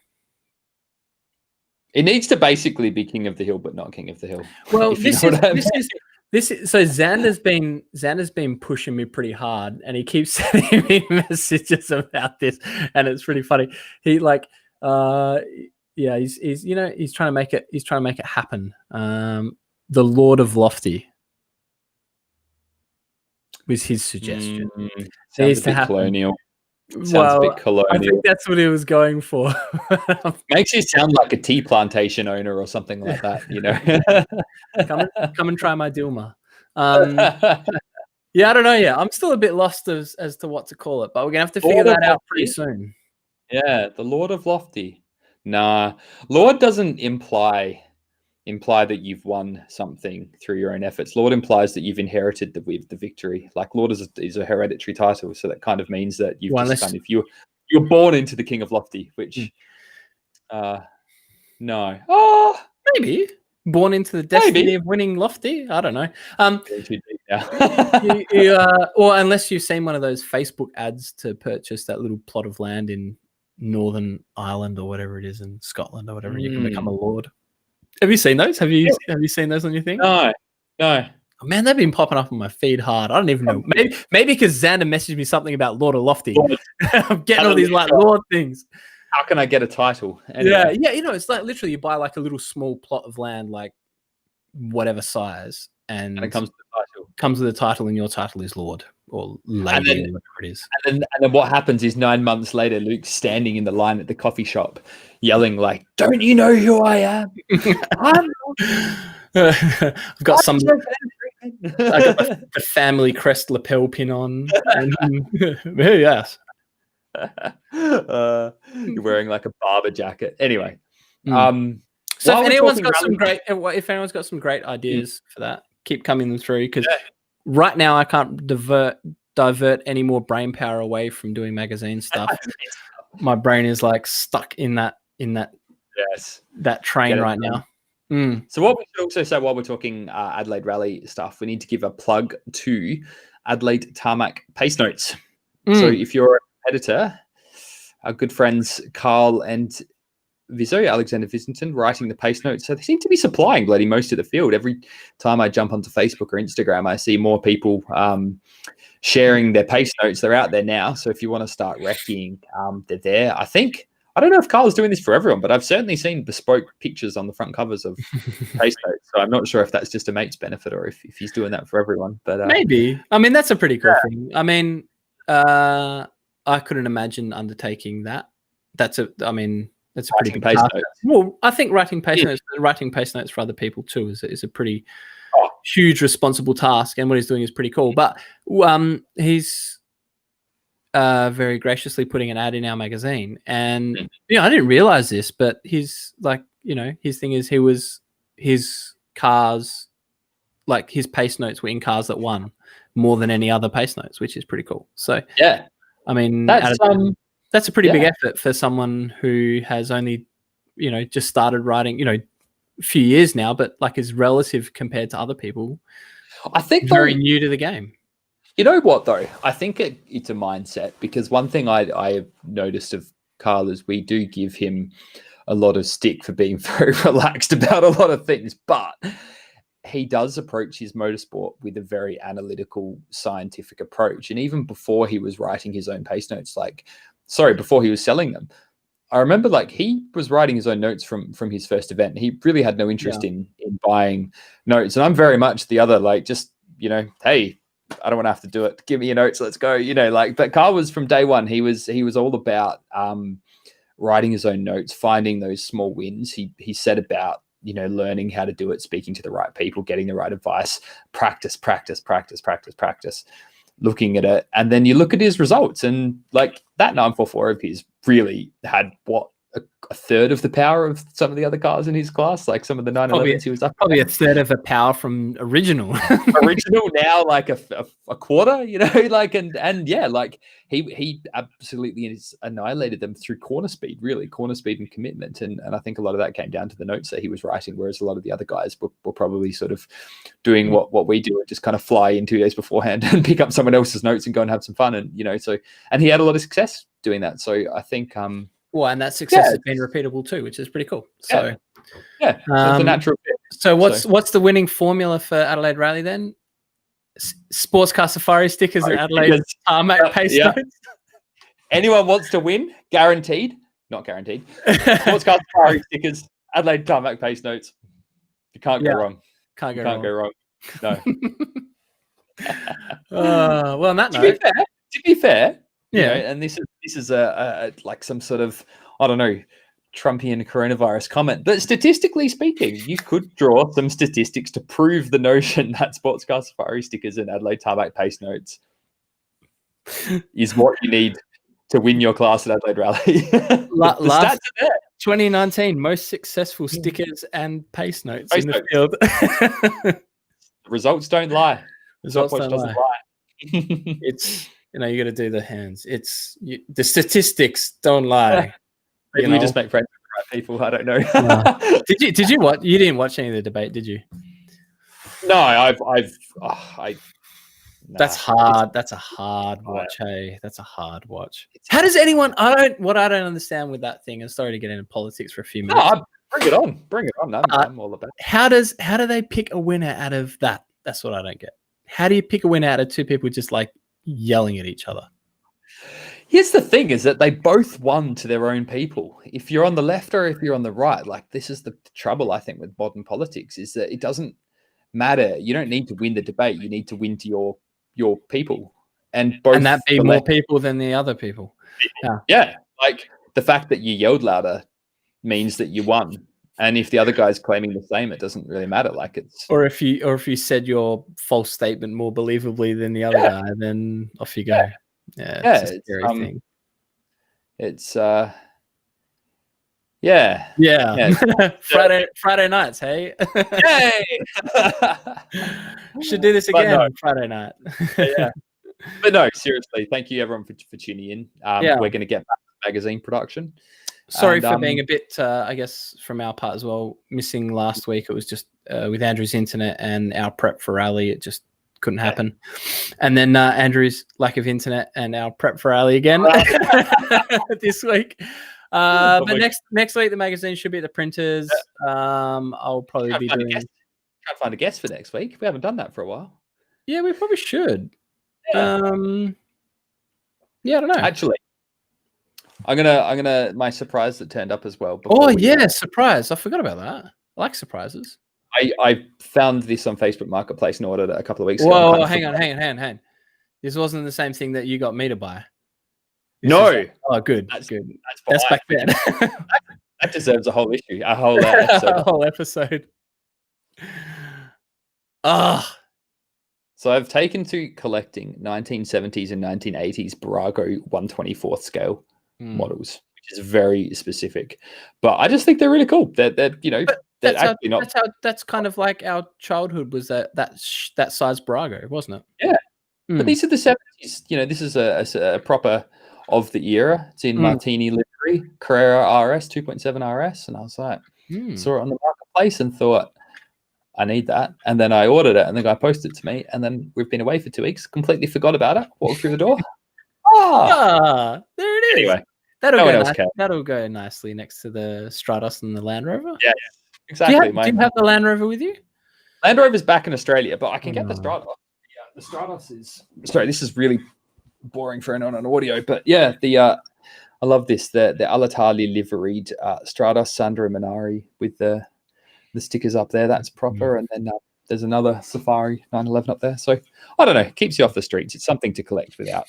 It needs to basically be King of the Hill, but not King of the Hill. Well, this is so Xander's been pushing me pretty hard, and he keeps sending me messages about this, and it's pretty funny. He he's trying to make it happen. The Lord of Lofty was his suggestion. Sounds a bit colonial. A bit colonial. I think that's what he was going for. Makes you sound like a tea plantation owner or something like that, Come and try my Dilma. I don't know yet. I'm still a bit lost as to what to call it, but we're gonna have to figure that out pretty soon. Yeah, the Lord of Lofty. Nah, Lord doesn't imply that you've won something through your own efforts. Lord implies that you've inherited the victory. Like Lord is a hereditary title, so that kind of means that you've you're born into the King of Lofty, which No. Oh, maybe born into the destiny of winning Lofty. I don't know. Or unless you've seen one of those Facebook ads to purchase that little plot of land in Northern Ireland or whatever it is in Scotland or whatever, and you can become a lord. Have you seen those? Have you seen those on your thing? No. Oh, man, they've been popping up on my feed hard. I don't even know. Maybe because Xander messaged me something about Lord of Lofty. I'm getting all these like Lord things. How can I get a title? Anyway. Yeah. It's like literally you buy like a little small plot of land, like whatever size, and it comes with the title. Comes with a title, and your title is Lord or Lady, or whatever it is. And then what happens is 9 months later, Luke's standing in the line at the coffee shop, yelling "Don't you know who I am? I've got some. I got the family crest lapel pin on. Yes. You're wearing like a barber jacket. Anyway, so if anyone's got some great ideas for that, keep coming them through, because right now I can't divert any more brain power away from doing magazine stuff. My brain is like stuck in that that train right now. So what we should also say while we're talking Adelaide Rally stuff, we need to give a plug to Adelaide Tarmac Pace Notes. So if you're an editor, our good friends Carl and Alexander Visington, writing the pace notes. So they seem to be supplying bloody most of the field. Every time I jump onto Facebook or Instagram, I see more people sharing their pace notes. They're out there now. So if you want to start wrecking, they're there. I don't know if Carl's doing this for everyone, but I've certainly seen bespoke pictures on the front covers of pace notes. So I'm not sure if that's just a mate's benefit or if he's doing that for everyone. But maybe. I mean, that's a pretty cool thing. I mean, I couldn't imagine undertaking that. That's a pretty big task. Well, I think writing pace notes for other people too is a pretty huge responsible task, and what he's doing is pretty cool. But he's very graciously putting an ad in our magazine, and I didn't realize this, but his thing is his cars, like his pace notes were in cars that won more than any other pace notes, which is pretty cool. So yeah, I mean that's a pretty big effort for someone who has only, just started writing, a few years now, but like is relative compared to other people. I think very new to the game. You know what, though? I think it's a mindset, because one thing I have noticed of Carl is we do give him a lot of stick for being very relaxed about a lot of things, but he does approach his motorsport with a very analytical, scientific approach. And even before he was writing his own pace notes, before he was selling them, I remember he was writing his own notes from his first event. He really had no interest in buying notes. And I'm very much the other, hey, I don't want to have to do it. Give me your notes. Let's go. But Carl was from day one. He was all about writing his own notes, finding those small wins. He said about, learning how to do it, speaking to the right people, getting the right advice, practice, looking at it. And then you look at his results, and that 944 of his really had a third of the power of some of the other cars in his class, like some of the 911s he was up. Probably a third of the power from original. Now, like a quarter, he absolutely annihilated them through corner speed and commitment. And I think a lot of that came down to the notes that he was writing, whereas a lot of the other guys were probably sort of doing what we do, and just kind of fly in 2 days beforehand and pick up someone else's notes and go and have some fun. And, and he had a lot of success doing that. So I think, well, and that success has been repeatable too, which is pretty cool. So, it's a natural fit. So what's the winning formula for Adelaide Rally then? Sports car safari stickers and Adelaide Tarmac pace notes. Anyone wants to win? Guaranteed? Not guaranteed. Sports car safari stickers, Adelaide Tarmac pace notes. You can't go wrong. Can't go wrong. No. Well, on that note, to be fair. Yeah, and this is a like some sort of, I don't know, Trumpian coronavirus comment. But statistically speaking, you could draw some statistics to prove the notion that sports car safari stickers and Adelaide Tarmac pace notes is what you need to win your class at Adelaide Rally. Last stats are there. 2019 most successful stickers and pace notes in the field. The results don't lie. Results doesn't lie. It's you got to do the hands. The statistics don't lie. Maybe we just make friends with people. I don't know. Did you watch? You didn't watch any of the debate, did you? No, I've That's hard. That's a hard watch. Hey, that's a hard watch. How does anyone? What I don't understand with that thing. And sorry to get into politics for a few minutes. No, bring it on. Bring it on. I'm all about it. How do they pick a winner out of that? That's what I don't get. How do you pick a winner out of two people just like yelling at each other? Here's the thing: is that they both won to their own people. If you're on the left or if you're on the right, like this is the trouble I think with modern politics is that it doesn't matter. You don't need to win the debate. You need to win to your people, and that be more people than the other people. Yeah, like the fact that you yelled louder means that you won, and if the other guy's claiming the same, it doesn't really matter. Like it's or if you said your false statement more believably than the other guy, then off you go. Yeah, it's a scary thing. It's Friday nights, hey. Hey, should do this again Friday night. Yeah, but no, seriously, thank you everyone for tuning in. We're going to get back to magazine production. Sorry for being a bit, I guess, from our part as well, missing last week. It was just with Andrew's internet and our prep for rally, it just couldn't happen. And then Andrew's lack of internet and our prep for rally again this week. But next week the magazine should be at the printers. I'll probably be doing. Try to find a guest for next week. We haven't done that for a while. Yeah, we probably should. Yeah. I don't know. Actually, I'm gonna my surprise that turned up as well. Surprise! I forgot about that. I like surprises. I found this on Facebook Marketplace and ordered it a couple of weeks ago. Whoa, hang on. This wasn't the same thing that you got me to buy. Good. That's back then. That deserves a whole issue, a whole episode. A whole episode. So I've taken to collecting 1970s and 1980s Brago 1/24th scale models, which is very specific. But I just think they're really cool. That's kind of like our childhood was that size Brago, wasn't it? Yeah. But these are the 70s. This is a proper of the era. It's in Martini livery, Carrera RS 2.7 RS, and I was like, saw it on the marketplace and thought, I need that. And then I ordered it, and the guy posted it to me, and then we've been away for 2 weeks, completely forgot about it, walked through the door. There it is. Anyway, that'll go nicely next to the Stratos and the Land Rover. Yeah, exactly. Do you have the Land Rover with you? Land Rover's back in Australia, but I can get the Stratos. Yeah, the Stratos is... Sorry, this is really boring for anyone on audio, but yeah, I love this. The Alatali liveried Stratos Sandra Minari with the stickers up there. That's proper. And then there's another Safari 911 up there. So I don't know, it keeps you off the streets. It's something to collect without.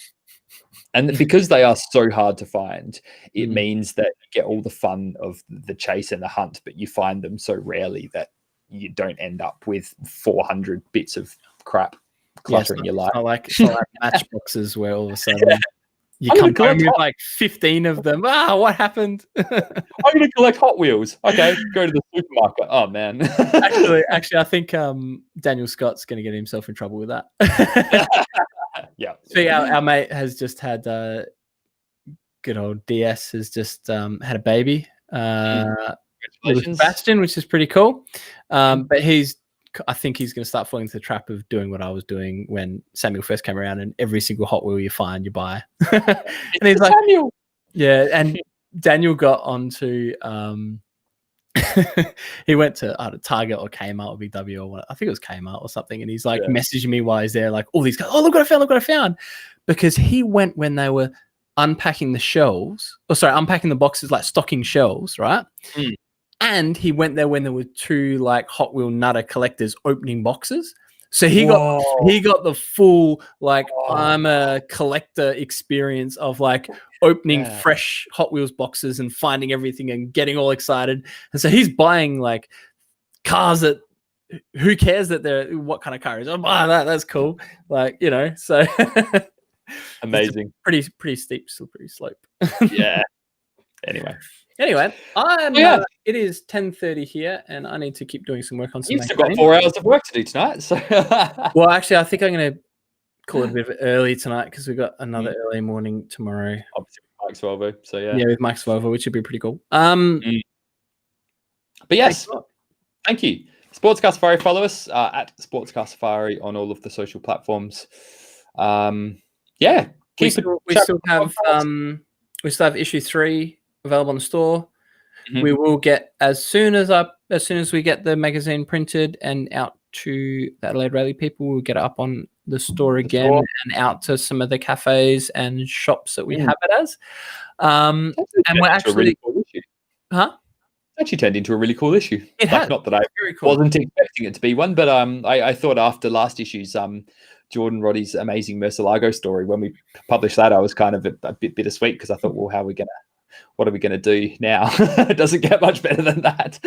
And because they are so hard to find, it means that you get all the fun of the chase and the hunt, but you find them so rarely that you don't end up with 400 bits of crap cluttering your life. I like matchboxes where all of a sudden you come home with like 15 of them. What happened? I'm going to collect Hot Wheels. Okay, go to the supermarket. Oh, man. Actually, I think Daniel Scott's going to get himself in trouble with that. Yeah. So our mate has just had good old DS has just had a baby. With Bastion, which is pretty cool. But I think he's going to start falling into the trap of doing what I was doing when Samuel first came around, and every single Hot Wheel you find, you buy. And he's like, Samuel. Yeah, and Daniel got onto he went to Target or Kmart or Big W or what, I think it was Kmart or something, and he's like messaging me while he's there, like all these guys, look what I found, because he went when they were unpacking the boxes, like stocking shelves, right? And he went there when there were two like Hot Wheel Nutter collectors opening boxes. So he got the full like I'm a collector experience of like opening fresh Hot Wheels boxes and finding everything and getting all excited. And so he's buying like cars that who cares that they're what kind of car is? Oh, that's cool. Like, so amazing. Pretty steep, slippery slope. Yeah. Anyway, it is 10:30 here, and I need to keep doing some work on some. You've still got 4 hours of work to do tonight. So, well, actually, I think I'm going to call it a bit early tonight because we've got another early morning tomorrow. Obviously, with Mike's Volvo. So with Mike's Volvo, which would be pretty cool. But yes, thank you. Sportscar Safari, follow us at Sportscar Safari on all of the social platforms. We still have issue 3 available in the store. Mm-hmm. We will get as soon as we get the magazine printed and out to the Adelaide Rally people, we'll get it up on the store again and out to some of the cafes and shops that we have it as. And we're actually, actually turned into a really cool issue. It has. Not that I wasn't expecting it to be one, but I thought after last issue's Jordan Roddy's amazing Murcielago story, when we published that, I was kind of a bit bittersweet because I thought, well, what are we gonna do now? It doesn't get much better than that.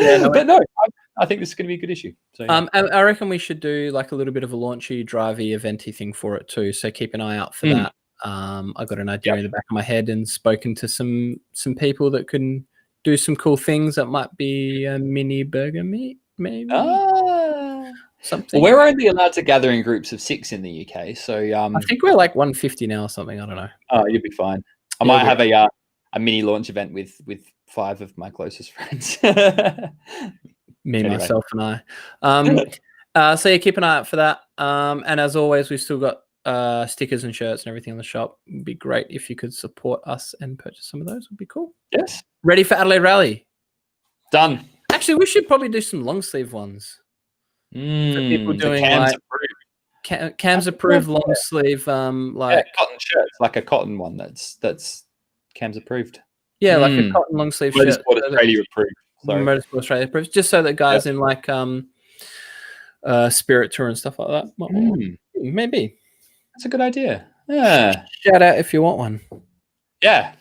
I think this is gonna be a good issue. So, I reckon we should do like a little bit of a launchy, drivey, eventy thing for it too. So keep an eye out for that. I got an idea in the back of my head and spoken to some people that can do some cool things. That might be a mini burger meet, maybe. Something. Well, we're only allowed to gather in groups of 6 in the UK, so I think we're like 150 now or something. I don't know. Oh, you'll be fine. I might have a mini launch event with 5 of my closest friends. Myself, and I. So keep an eye out for that. And as always, we've still got stickers and shirts and everything in the shop. It'd be great if you could support us and purchase some of those. Would be cool. Yes. Ready for Adelaide Rally? Done. Actually, we should probably do some long sleeve ones. For people doing CAMS approved long sleeve, cotton shirts, like a cotton one that's CAMS approved. Yeah, like a cotton long sleeve shirt. Motorsport Australia approved. Motorsport Australia approved. Just so that guys in like Spirit Tour and stuff like that. Maybe. That's a good idea. Yeah. Shout out if you want one. Yeah.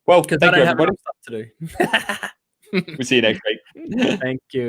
Well, thank you, everybody. Stuff to do. We'll see you next week. Thank you.